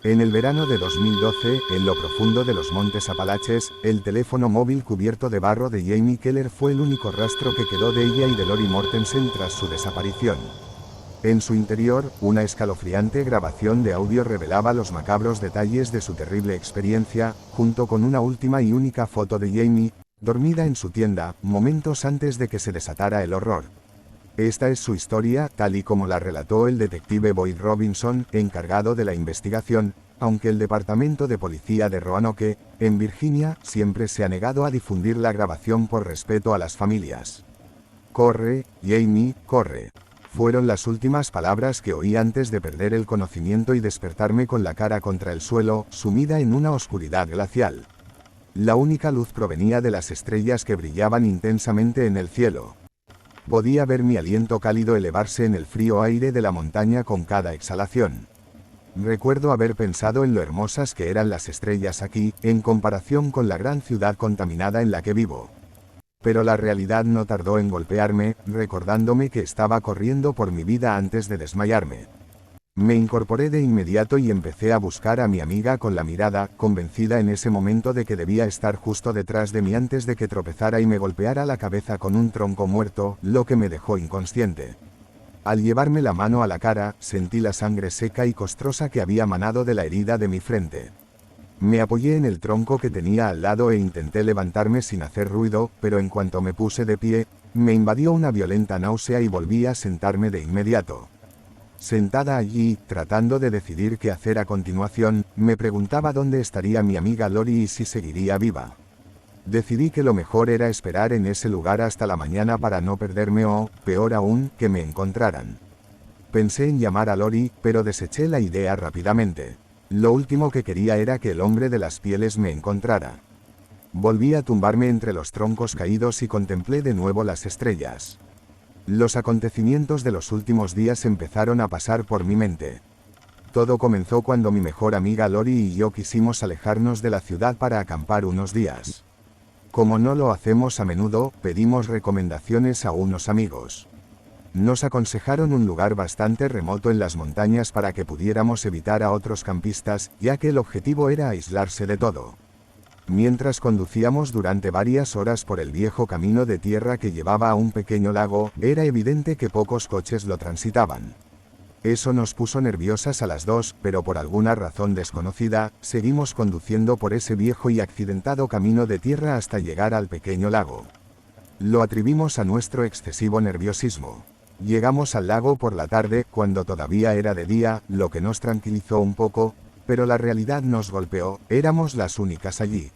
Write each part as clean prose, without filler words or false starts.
En el verano de 2012, en lo profundo de los Montes Apalaches, el teléfono móvil cubierto de barro de Jamie Keller fue el único rastro que quedó de ella y de Lori Mortensen tras su desaparición. En su interior, una escalofriante grabación de audio revelaba los macabros detalles de su terrible experiencia, junto con una última y única foto de Jamie, dormida en su tienda, momentos antes de que se desatara el horror. Esta es su historia, tal y como la relató el detective Boyd Robinson, encargado de la investigación, aunque el Departamento de Policía de Roanoke, en Virginia, siempre se ha negado a difundir la grabación por respeto a las familias. «Corre, Jamie, corre», fueron las últimas palabras que oí antes de perder el conocimiento y despertarme con la cara contra el suelo, sumida en una oscuridad glacial. La única luz provenía de las estrellas que brillaban intensamente en el cielo. Podía ver mi aliento cálido elevarse en el frío aire de la montaña con cada exhalación. Recuerdo haber pensado en lo hermosas que eran las estrellas aquí, en comparación con la gran ciudad contaminada en la que vivo. Pero la realidad no tardó en golpearme, recordándome que estaba corriendo por mi vida antes de desmayarme. Me incorporé de inmediato y empecé a buscar a mi amiga con la mirada, convencida en ese momento de que debía estar justo detrás de mí antes de que tropezara y me golpeara la cabeza con un tronco muerto, lo que me dejó inconsciente. Al llevarme la mano a la cara, sentí la sangre seca y costrosa que había manado de la herida de mi frente. Me apoyé en el tronco que tenía al lado e intenté levantarme sin hacer ruido, pero en cuanto me puse de pie, me invadió una violenta náusea y volví a sentarme de inmediato. Sentada allí, tratando de decidir qué hacer a continuación, me preguntaba dónde estaría mi amiga Lori y si seguiría viva. Decidí que lo mejor era esperar en ese lugar hasta la mañana para no perderme o, peor aún, que me encontraran. Pensé en llamar a Lori, pero deseché la idea rápidamente. Lo último que quería era que el hombre de las pieles me encontrara. Volví a tumbarme entre los troncos caídos y contemplé de nuevo las estrellas. Los acontecimientos de los últimos días empezaron a pasar por mi mente. Todo comenzó cuando mi mejor amiga Lori y yo quisimos alejarnos de la ciudad para acampar unos días. Como no lo hacemos a menudo, pedimos recomendaciones a unos amigos. Nos aconsejaron un lugar bastante remoto en las montañas para que pudiéramos evitar a otros campistas, ya que el objetivo era aislarse de todo. Mientras conducíamos durante varias horas por el viejo camino de tierra que llevaba a un pequeño lago, era evidente que pocos coches lo transitaban. Eso nos puso nerviosas a las dos, pero por alguna razón desconocida, seguimos conduciendo por ese viejo y accidentado camino de tierra hasta llegar al pequeño lago. Lo atribuimos a nuestro excesivo nerviosismo. Llegamos al lago por la tarde, cuando todavía era de día, lo que nos tranquilizó un poco, pero la realidad nos golpeó, éramos las únicas allí.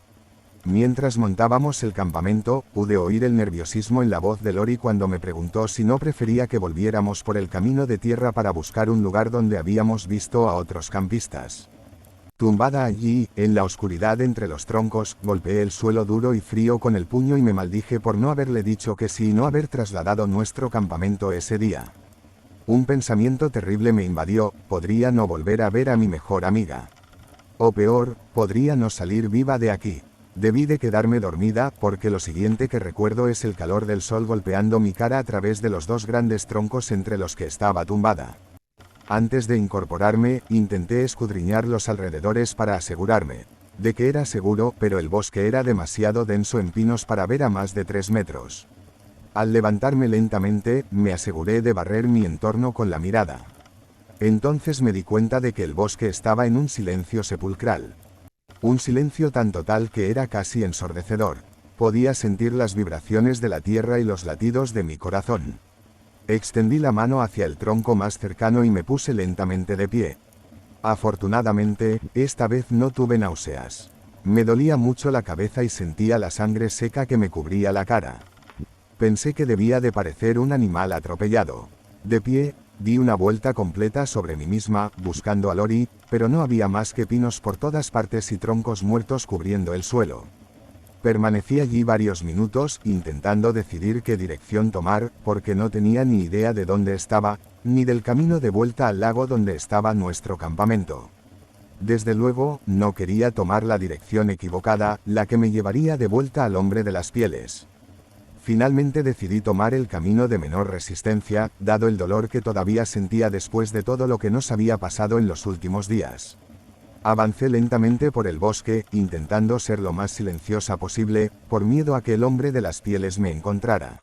Mientras montábamos el campamento, pude oír el nerviosismo en la voz de Lori cuando me preguntó si no prefería que volviéramos por el camino de tierra para buscar un lugar donde habíamos visto a otros campistas. Tumbada allí, en la oscuridad entre los troncos, golpeé el suelo duro y frío con el puño y me maldije por no haberle dicho que sí y no haber trasladado nuestro campamento ese día. Un pensamiento terrible me invadió, podría no volver a ver a mi mejor amiga. O peor, podría no salir viva de aquí. Debí de quedarme dormida, porque lo siguiente que recuerdo es el calor del sol golpeando mi cara a través de los dos grandes troncos entre los que estaba tumbada. Antes de incorporarme, intenté escudriñar los alrededores para asegurarme de que era seguro, pero el bosque era demasiado denso en pinos para ver a más de 3 metros. Al levantarme lentamente, me aseguré de barrer mi entorno con la mirada. Entonces me di cuenta de que el bosque estaba en un silencio sepulcral. Un silencio tan total que era casi ensordecedor. Podía sentir las vibraciones de la tierra y los latidos de mi corazón. Extendí la mano hacia el tronco más cercano y me puse lentamente de pie. Afortunadamente, esta vez no tuve náuseas. Me dolía mucho la cabeza y sentía la sangre seca que me cubría la cara. Pensé que debía de parecer un animal atropellado. De pie, di una vuelta completa sobre mí misma, buscando a Lori, pero no había más que pinos por todas partes y troncos muertos cubriendo el suelo. Permanecí allí varios minutos, intentando decidir qué dirección tomar, porque no tenía ni idea de dónde estaba, ni del camino de vuelta al lago donde estaba nuestro campamento. Desde luego, no quería tomar la dirección equivocada, la que me llevaría de vuelta al hombre de las pieles. Finalmente decidí tomar el camino de menor resistencia, dado el dolor que todavía sentía después de todo lo que nos había pasado en los últimos días. Avancé lentamente por el bosque, intentando ser lo más silenciosa posible, por miedo a que el hombre de las pieles me encontrara.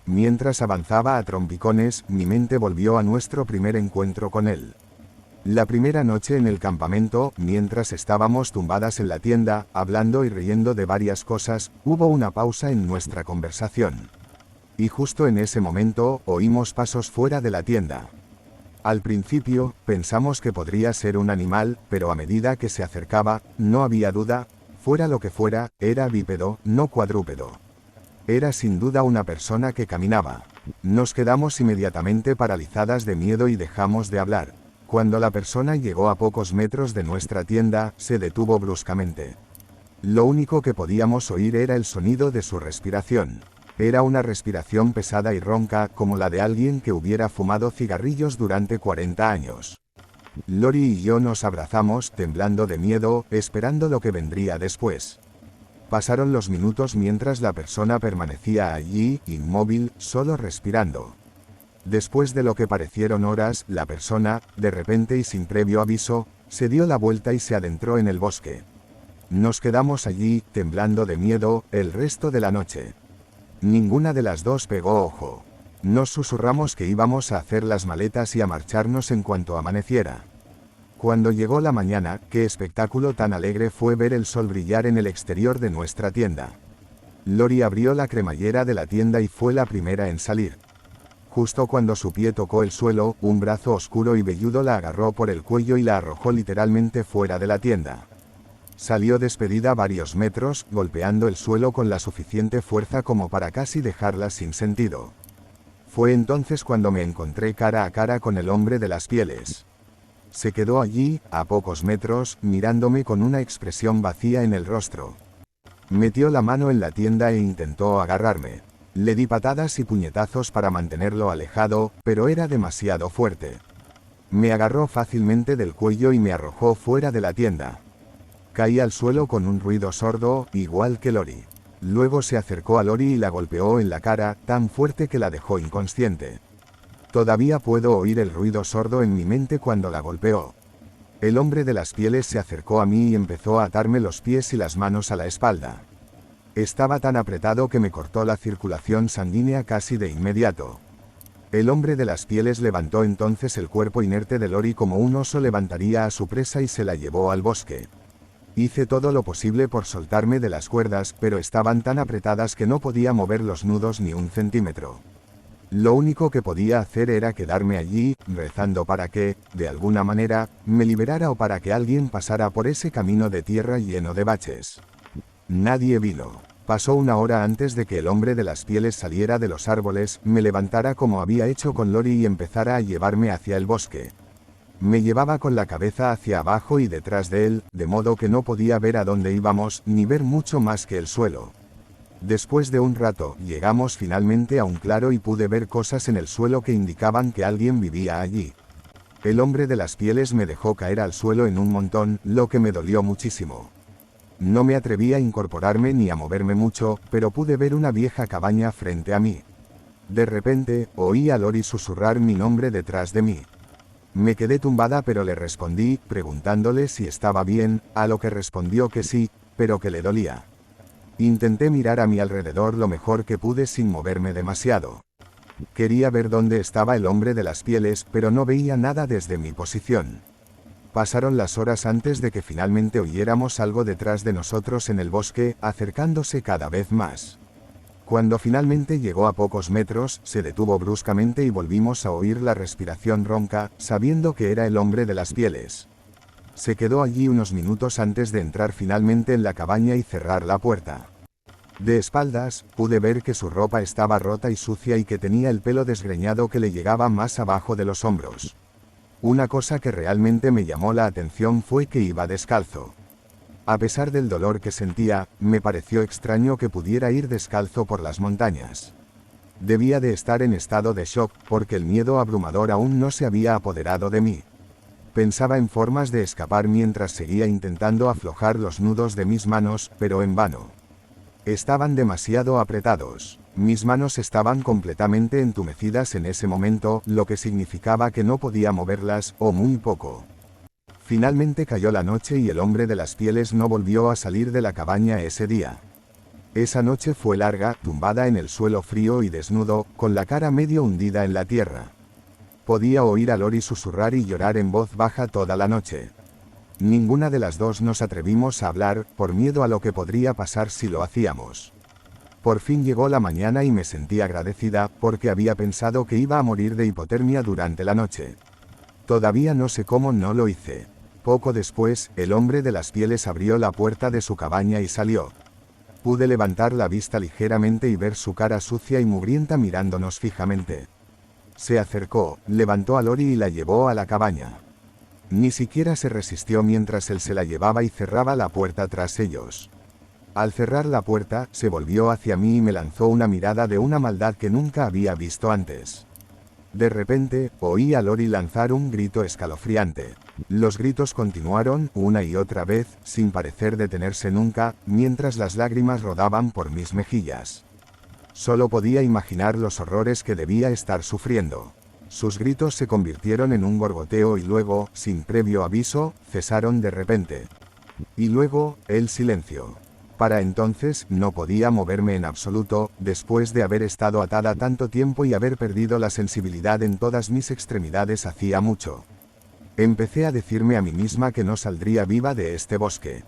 Mientras avanzaba a trompicones, mi mente volvió a nuestro primer encuentro con él. La primera noche en el campamento, mientras estábamos tumbadas en la tienda, hablando y riendo de varias cosas, hubo una pausa en nuestra conversación. Y justo en ese momento, oímos pasos fuera de la tienda. Al principio, pensamos que podría ser un animal, pero a medida que se acercaba, no había duda, fuera lo que fuera, era bípedo, no cuadrúpedo. Era sin duda una persona que caminaba. Nos quedamos inmediatamente paralizadas de miedo y dejamos de hablar. Cuando la persona llegó a pocos metros de nuestra tienda, se detuvo bruscamente. Lo único que podíamos oír era el sonido de su respiración. Era una respiración pesada y ronca, como la de alguien que hubiera fumado cigarrillos durante 40 años. Lori y yo nos abrazamos, temblando de miedo, esperando lo que vendría después. Pasaron los minutos mientras la persona permanecía allí, inmóvil, solo respirando. Después de lo que parecieron horas, la persona, de repente y sin previo aviso, se dio la vuelta y se adentró en el bosque. Nos quedamos allí, temblando de miedo, el resto de la noche. Ninguna de las dos pegó ojo. Nos susurramos que íbamos a hacer las maletas y a marcharnos en cuanto amaneciera. Cuando llegó la mañana, qué espectáculo tan alegre fue ver el sol brillar en el exterior de nuestra tienda. Lori abrió la cremallera de la tienda y fue la primera en salir. Justo cuando su pie tocó el suelo, un brazo oscuro y velludo la agarró por el cuello y la arrojó literalmente fuera de la tienda. Salió despedida varios metros, golpeando el suelo con la suficiente fuerza como para casi dejarla sin sentido. Fue entonces cuando me encontré cara a cara con el hombre de las pieles. Se quedó allí, a pocos metros, mirándome con una expresión vacía en el rostro. Metió la mano en la tienda e intentó agarrarme. Le di patadas y puñetazos para mantenerlo alejado, pero era demasiado fuerte. Me agarró fácilmente del cuello y me arrojó fuera de la tienda. Caí al suelo con un ruido sordo, igual que Lori. Luego se acercó a Lori y la golpeó en la cara, tan fuerte que la dejó inconsciente. Todavía puedo oír el ruido sordo en mi mente cuando la golpeó. El hombre de las pieles se acercó a mí y empezó a atarme los pies y las manos a la espalda. Estaba tan apretado que me cortó la circulación sanguínea casi de inmediato. El hombre de las pieles levantó entonces el cuerpo inerte de Lori como un oso levantaría a su presa y se la llevó al bosque. Hice todo lo posible por soltarme de las cuerdas, pero estaban tan apretadas que no podía mover los nudos ni un centímetro. Lo único que podía hacer era quedarme allí, rezando para que, de alguna manera, me liberara o para que alguien pasara por ese camino de tierra lleno de baches. Nadie vino. Pasó una hora antes de que el hombre de las pieles saliera de los árboles, me levantara como había hecho con Lori y empezara a llevarme hacia el bosque. Me llevaba con la cabeza hacia abajo y detrás de él, de modo que no podía ver a dónde íbamos, ni ver mucho más que el suelo. Después de un rato, llegamos finalmente a un claro y pude ver cosas en el suelo que indicaban que alguien vivía allí. El hombre de las pieles me dejó caer al suelo en un montón, lo que me dolió muchísimo. No me atreví a incorporarme ni a moverme mucho, pero pude ver una vieja cabaña frente a mí. De repente, oí a Lori susurrar mi nombre detrás de mí. Me quedé tumbada pero le respondí, preguntándole si estaba bien, a lo que respondió que sí, pero que le dolía. Intenté mirar a mi alrededor lo mejor que pude sin moverme demasiado. Quería ver dónde estaba el hombre de las pieles, pero no veía nada desde mi posición. Pasaron las horas antes de que finalmente oyéramos algo detrás de nosotros en el bosque, acercándose cada vez más. Cuando finalmente llegó a pocos metros, se detuvo bruscamente y volvimos a oír la respiración ronca, sabiendo que era el hombre de las pieles. Se quedó allí unos minutos antes de entrar finalmente en la cabaña y cerrar la puerta. De espaldas, pude ver que su ropa estaba rota y sucia y que tenía el pelo desgreñado que le llegaba más abajo de los hombros. Una cosa que realmente me llamó la atención fue que iba descalzo. A pesar del dolor que sentía, me pareció extraño que pudiera ir descalzo por las montañas. Debía de estar en estado de shock, porque el miedo abrumador aún no se había apoderado de mí. Pensaba en formas de escapar mientras seguía intentando aflojar los nudos de mis manos, pero en vano. Estaban demasiado apretados. Mis manos estaban completamente entumecidas en ese momento, lo que significaba que no podía moverlas, o muy poco. Finalmente cayó la noche y el hombre de las pieles no volvió a salir de la cabaña ese día. Esa noche fue larga, tumbada en el suelo frío y desnudo, con la cara medio hundida en la tierra. Podía oír a Lori susurrar y llorar en voz baja toda la noche. Ninguna de las dos nos atrevimos a hablar, por miedo a lo que podría pasar si lo hacíamos. Por fin llegó la mañana y me sentí agradecida, porque había pensado que iba a morir de hipotermia durante la noche. Todavía no sé cómo no lo hice. Poco después, el hombre de las pieles abrió la puerta de su cabaña y salió. Pude levantar la vista ligeramente y ver su cara sucia y mugrienta mirándonos fijamente. Se acercó, levantó a Lori y la llevó a la cabaña. Ni siquiera se resistió mientras él se la llevaba y cerraba la puerta tras ellos. Al cerrar la puerta, se volvió hacia mí y me lanzó una mirada de una maldad que nunca había visto antes. De repente, oí a Lori lanzar un grito escalofriante. Los gritos continuaron, una y otra vez, sin parecer detenerse nunca, mientras las lágrimas rodaban por mis mejillas. Solo podía imaginar los horrores que debía estar sufriendo. Sus gritos se convirtieron en un gorgoteo y luego, sin previo aviso, cesaron de repente. Y luego, el silencio. Para entonces, no podía moverme en absoluto, después de haber estado atada tanto tiempo y haber perdido la sensibilidad en todas mis extremidades hacía mucho. Empecé a decirme a mí misma que no saldría viva de este bosque.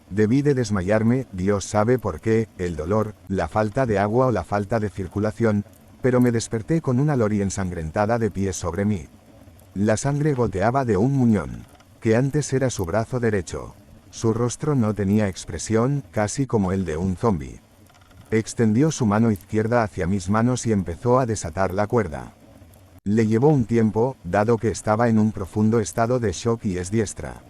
Debí de desmayarme, Dios sabe por qué, el dolor, la falta de agua o la falta de circulación, pero me desperté con una Lori ensangrentada de pie sobre mí. La sangre goteaba de un muñón, que antes era su brazo derecho. Su rostro no tenía expresión, casi como el de un zombi. Extendió su mano izquierda hacia mis manos y empezó a desatar la cuerda. Le llevó un tiempo, dado que estaba en un profundo estado de shock y es diestra.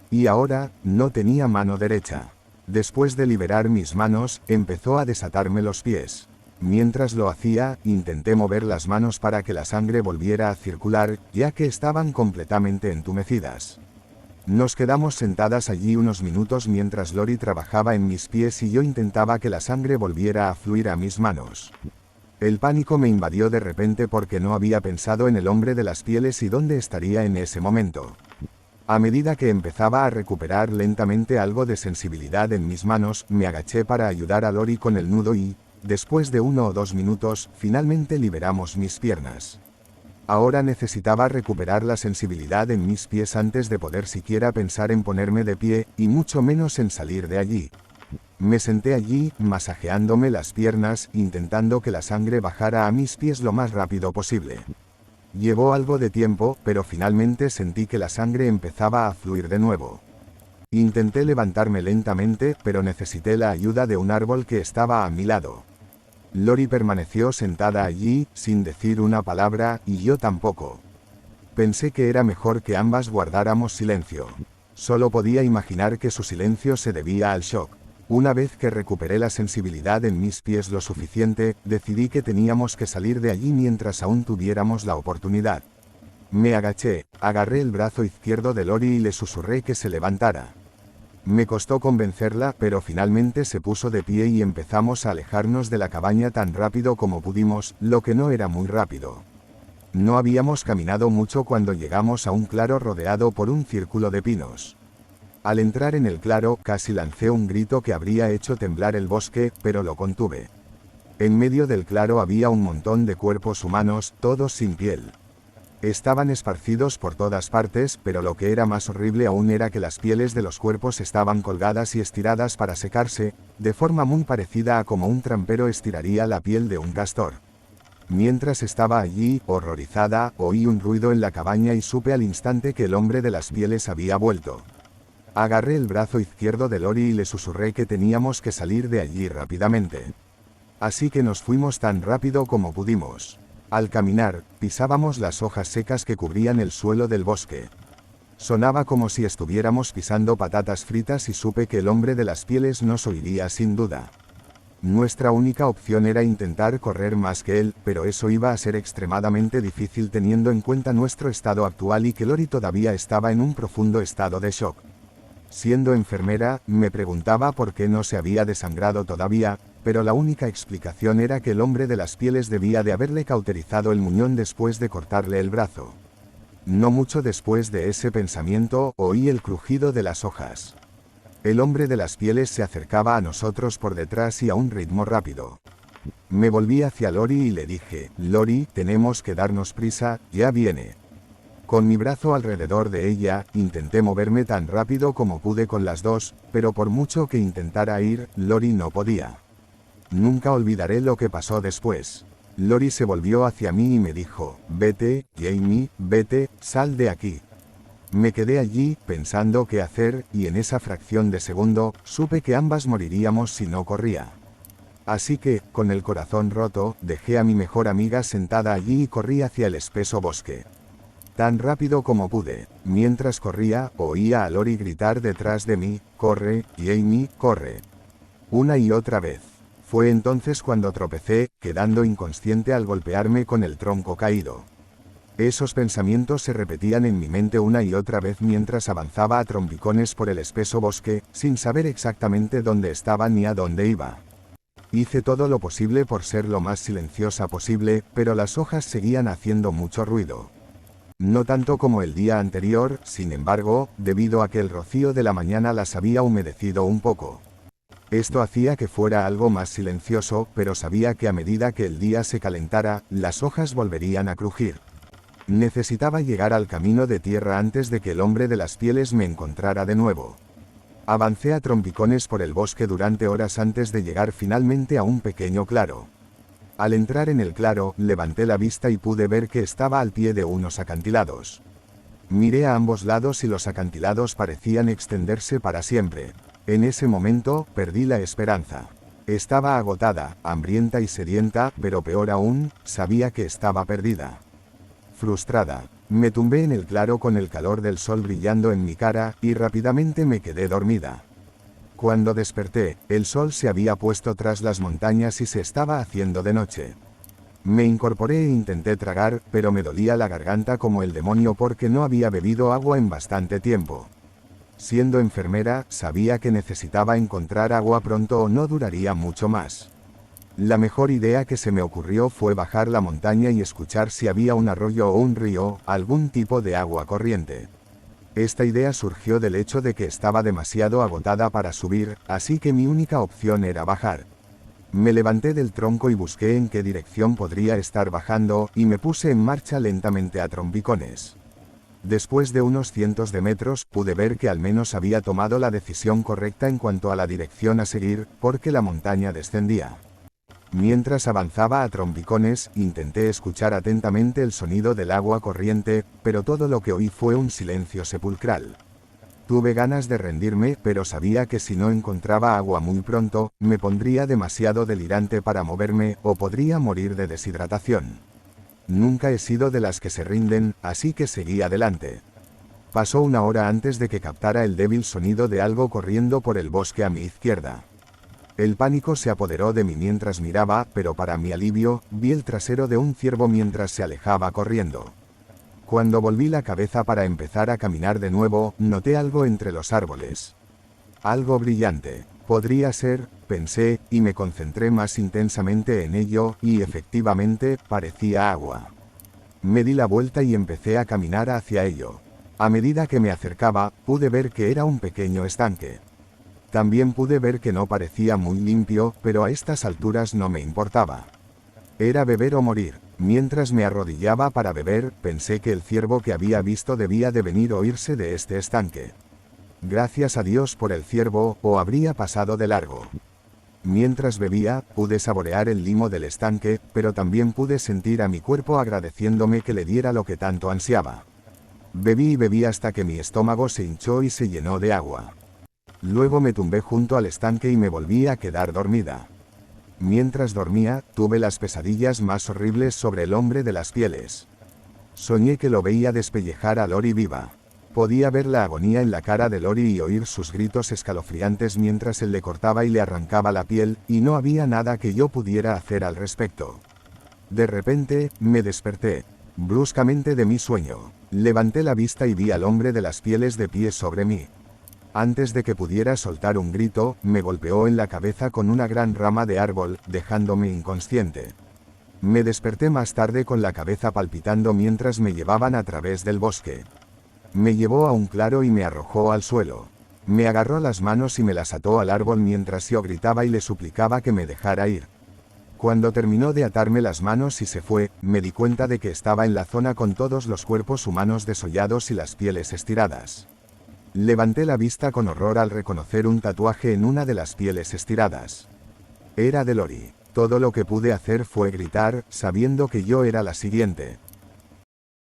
Y ahora, no tenía mano derecha. Después de liberar mis manos, empezó a desatarme los pies. Mientras lo hacía, intenté mover las manos para que la sangre volviera a circular, ya que estaban completamente entumecidas. Nos quedamos sentadas allí unos minutos mientras Lori trabajaba en mis pies y yo intentaba que la sangre volviera a fluir a mis manos. El pánico me invadió de repente porque no había pensado en el hombre de las pieles y dónde estaría en ese momento. A medida que empezaba a recuperar lentamente algo de sensibilidad en mis manos, me agaché para ayudar a Lori con el nudo y, después de 1 o 2 minutos, finalmente liberamos mis piernas. Ahora necesitaba recuperar la sensibilidad en mis pies antes de poder siquiera pensar en ponerme de pie, y mucho menos en salir de allí. Me senté allí, masajeándome las piernas, intentando que la sangre bajara a mis pies lo más rápido posible. Llevó algo de tiempo, pero finalmente sentí que la sangre empezaba a fluir de nuevo. Intenté levantarme lentamente, pero necesité la ayuda de un árbol que estaba a mi lado. Lori permaneció sentada allí, sin decir una palabra, y yo tampoco. Pensé que era mejor que ambas guardáramos silencio. Solo podía imaginar que su silencio se debía al shock. Una vez que recuperé la sensibilidad en mis pies lo suficiente, decidí que teníamos que salir de allí mientras aún tuviéramos la oportunidad. Me agaché, agarré el brazo izquierdo de Lori y le susurré que se levantara. Me costó convencerla, pero finalmente se puso de pie y empezamos a alejarnos de la cabaña tan rápido como pudimos, lo que no era muy rápido. No habíamos caminado mucho cuando llegamos a un claro rodeado por un círculo de pinos. Al entrar en el claro, casi lancé un grito que habría hecho temblar el bosque, pero lo contuve. En medio del claro había un montón de cuerpos humanos, todos sin piel. Estaban esparcidos por todas partes, pero lo que era más horrible aún era que las pieles de los cuerpos estaban colgadas y estiradas para secarse, de forma muy parecida a como un trampero estiraría la piel de un castor. Mientras estaba allí, horrorizada, oí un ruido en la cabaña y supe al instante que el hombre de las pieles había vuelto. Agarré el brazo izquierdo de Lori y le susurré que teníamos que salir de allí rápidamente. Así que nos fuimos tan rápido como pudimos. Al caminar, pisábamos las hojas secas que cubrían el suelo del bosque. Sonaba como si estuviéramos pisando patatas fritas y supe que el hombre de las pieles nos oiría sin duda. Nuestra única opción era intentar correr más que él, pero eso iba a ser extremadamente difícil teniendo en cuenta nuestro estado actual y que Lori todavía estaba en un profundo estado de shock. Siendo enfermera, me preguntaba por qué no se había desangrado todavía, pero la única explicación era que el hombre de las pieles debía de haberle cauterizado el muñón después de cortarle el brazo. No mucho después de ese pensamiento, oí el crujido de las hojas. El hombre de las pieles se acercaba a nosotros por detrás y a un ritmo rápido. Me volví hacia Lori y le dije, Lori, tenemos que darnos prisa, ya viene. Con mi brazo alrededor de ella, intenté moverme tan rápido como pude con las dos, pero por mucho que intentara ir, Lori no podía. Nunca olvidaré lo que pasó después. Lori se volvió hacia mí y me dijo, vete, Jamie, vete, sal de aquí. Me quedé allí, pensando qué hacer, y en esa fracción de segundo, supe que ambas moriríamos si no corría. Así que, con el corazón roto, dejé a mi mejor amiga sentada allí y corrí hacia el espeso bosque. Tan rápido como pude. Mientras corría, oía a Lori gritar detrás de mí, corre, Jamie, corre. Una y otra vez. Fue entonces cuando tropecé, quedando inconsciente al golpearme con el tronco caído. Esos pensamientos se repetían en mi mente una y otra vez mientras avanzaba a trompicones por el espeso bosque, sin saber exactamente dónde estaba ni a dónde iba. Hice todo lo posible por ser lo más silenciosa posible, pero las hojas seguían haciendo mucho ruido. No tanto como el día anterior, sin embargo, debido a que el rocío de la mañana las había humedecido un poco. Esto hacía que fuera algo más silencioso, pero sabía que a medida que el día se calentara, las hojas volverían a crujir. Necesitaba llegar al camino de tierra antes de que el hombre de las pieles me encontrara de nuevo. Avancé a trompicones por el bosque durante horas antes de llegar finalmente a un pequeño claro. Al entrar en el claro, levanté la vista y pude ver que estaba al pie de unos acantilados. Miré a ambos lados y los acantilados parecían extenderse para siempre. En ese momento, perdí la esperanza. Estaba agotada, hambrienta y sedienta, pero peor aún, sabía que estaba perdida. Frustrada, me tumbé en el claro con el calor del sol brillando en mi cara, y rápidamente me quedé dormida. Cuando desperté, el sol se había puesto tras las montañas y se estaba haciendo de noche. Me incorporé e intenté tragar, pero me dolía la garganta como el demonio porque no había bebido agua en bastante tiempo. Siendo enfermera, sabía que necesitaba encontrar agua pronto o no duraría mucho más. La mejor idea que se me ocurrió fue bajar la montaña y escuchar si había un arroyo o un río, algún tipo de agua corriente. Esta idea surgió del hecho de que estaba demasiado agotada para subir, así que mi única opción era bajar. Me levanté del tronco y busqué en qué dirección podría estar bajando, y me puse en marcha lentamente a trompicones. Después de unos cientos de metros, pude ver que al menos había tomado la decisión correcta en cuanto a la dirección a seguir, porque la montaña descendía. Mientras avanzaba a trompicones, intenté escuchar atentamente el sonido del agua corriente, pero todo lo que oí fue un silencio sepulcral. Tuve ganas de rendirme, pero sabía que si no encontraba agua muy pronto, me pondría demasiado delirante para moverme, o podría morir de deshidratación. Nunca he sido de las que se rinden, así que seguí adelante. Pasó una hora antes de que captara el débil sonido de algo corriendo por el bosque a mi izquierda. El pánico se apoderó de mí mientras miraba, pero para mi alivio, vi el trasero de un ciervo mientras se alejaba corriendo. Cuando volví la cabeza para empezar a caminar de nuevo, noté algo entre los árboles. Algo brillante. Podría ser, pensé, y me concentré más intensamente en ello, y efectivamente, parecía agua. Me di la vuelta y empecé a caminar hacia ello. A medida que me acercaba, pude ver que era un pequeño estanque. También pude ver que no parecía muy limpio, pero a estas alturas no me importaba. Era beber o morir. Mientras me arrodillaba para beber, pensé que el ciervo que había visto debía de venir o irse de este estanque. Gracias a Dios por el ciervo, o habría pasado de largo. Mientras bebía, pude saborear el limo del estanque, pero también pude sentir a mi cuerpo agradeciéndome que le diera lo que tanto ansiaba. Bebí y bebí hasta que mi estómago se hinchó y se llenó de agua. Luego me tumbé junto al estanque y me volví a quedar dormida. Mientras dormía, tuve las pesadillas más horribles sobre el hombre de las pieles. Soñé que lo veía despellejar a Lori viva. Podía ver la agonía en la cara de Lori y oír sus gritos escalofriantes mientras él le cortaba y le arrancaba la piel, y no había nada que yo pudiera hacer al respecto. De repente, me desperté, bruscamente de mi sueño. Levanté la vista y vi al hombre de las pieles de pie sobre mí. Antes de que pudiera soltar un grito, me golpeó en la cabeza con una gran rama de árbol, dejándome inconsciente. Me desperté más tarde con la cabeza palpitando mientras me llevaban a través del bosque. Me llevó a un claro y me arrojó al suelo. Me agarró las manos y me las ató al árbol mientras yo gritaba y le suplicaba que me dejara ir. Cuando terminó de atarme las manos y se fue, me di cuenta de que estaba en la zona con todos los cuerpos humanos desollados y las pieles estiradas. Levanté la vista con horror al reconocer un tatuaje en una de las pieles estiradas. Era de Lori. Todo lo que pude hacer fue gritar, sabiendo que yo era la siguiente.